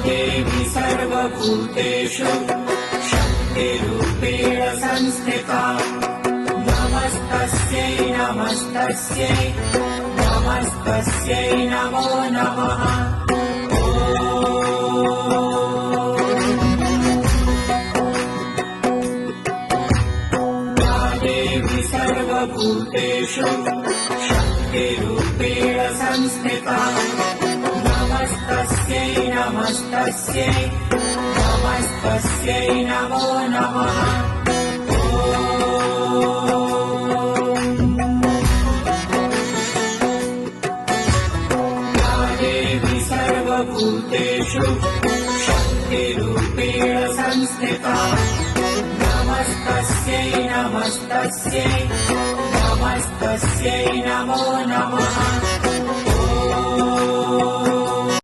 देवी सर्वभूतेषु शक्तिरूपेण संस्थिता नमस्तस्यै नमस्तस्यै नमस्तस्यै नमो नमः। देवी सर्वभूतेषु शक्तिरूपेण संस्थिता नमस्तस्यै नमस्तस्यै नमस्तस्यै नमो नमः। देवी सर्वभूतेषु शक्तिरूपेण संस्थिता नमस्तस्यै नमस्तस्यै नमस्तस्यै नमो नमः।